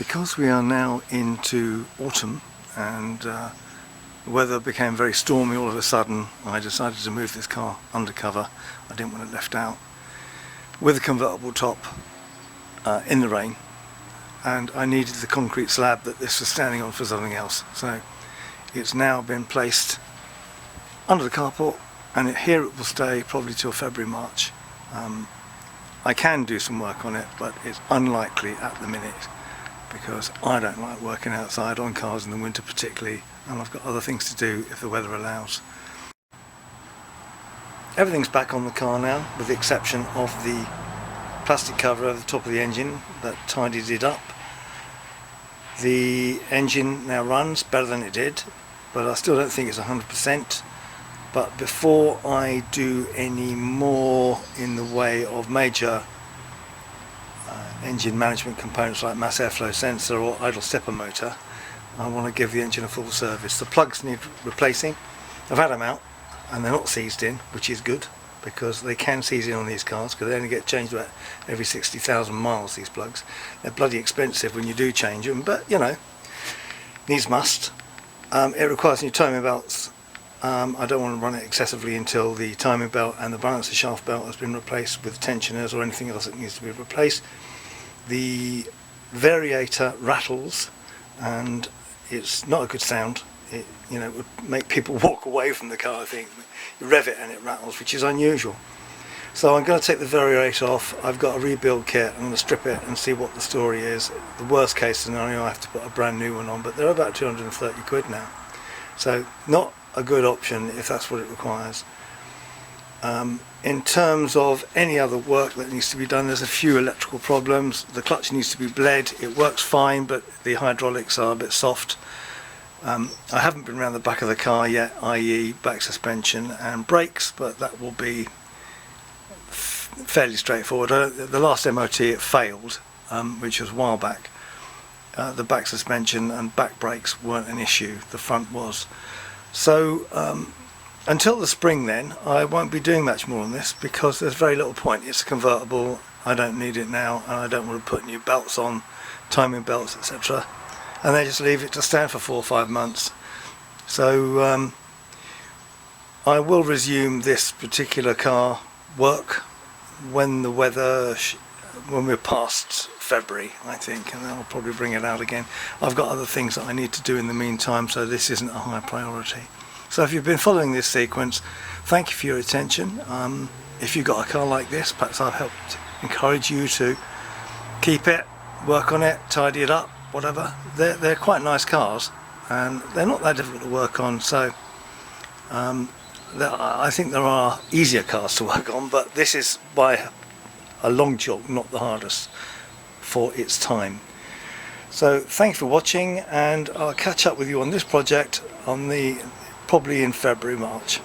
Because we are now into autumn and the weather became very stormy all of a sudden, I decided to move this car undercover. I didn't want it left out with a convertible top in the rain, and I needed the concrete slab that this was standing on for something else. So it's now been placed under the carport, and here it will stay probably till February, March. I can do some work on it, but it's unlikely at the minute, because I don't like working outside on cars in the winter particularly, and I've got other things to do if the weather allows. Everything's back on the car now, with the exception of the plastic cover over the top of the engine that tidied it up. The engine now runs better than it did, but I still don't think it's 100%. But before I do any more in the way of major engine management components like mass airflow sensor or idle stepper motor, I want to give the engine a full service. The plugs need replacing. I've had them out and they're not seized in, which is good, because they can seize in on these cars because they only get changed about every 60,000 miles, these plugs. They're bloody expensive when you do change them, but you know, needs must. It requires new timing belts. I don't want to run it excessively until the timing belt and the balancer shaft belt has been replaced with tensioners or anything else that needs to be replaced. The variator rattles and it's not a good sound. It would make people walk away from the car, I think. You rev it and it rattles, which is unusual. So I'm going to take the variator off. I've got a rebuild kit. I'm going to strip it and see what the story is. The worst case scenario, I have to put a brand new one on, but they're about 230 quid now. So not a good option if that's what it requires. In terms of any other work that needs to be done, there's a few electrical problems. The clutch needs to be bled. It works fine, but the hydraulics are a bit soft. I haven't been around the back of the car yet, i.e. back suspension and brakes, but that will be fairly straightforward. The last MOT it failed, which was a while back. The back suspension and back brakes weren't an issue, the front was. So until the spring then, I won't be doing much more on this because there's very little point. It's a convertible, I don't need it now, and I don't want to put new belts on, timing belts, etc. And they just leave it to stand for 4 or 5 months. So I will resume this particular car work when the weather, when we're past February, I think, and then I'll probably bring it out again. I've got other things that I need to do in the meantime, so this isn't a high priority. So if you've been following this sequence, thank you for your attention. If you've got a car like this, perhaps I've helped encourage you to keep it, work on it, tidy it up, whatever. They're quite nice cars and they're not that difficult to work on, so I think there are easier cars to work on, but this is by a long chalk not the hardest for its time. So thanks for watching, and I'll catch up with you on this project on probably in February, March.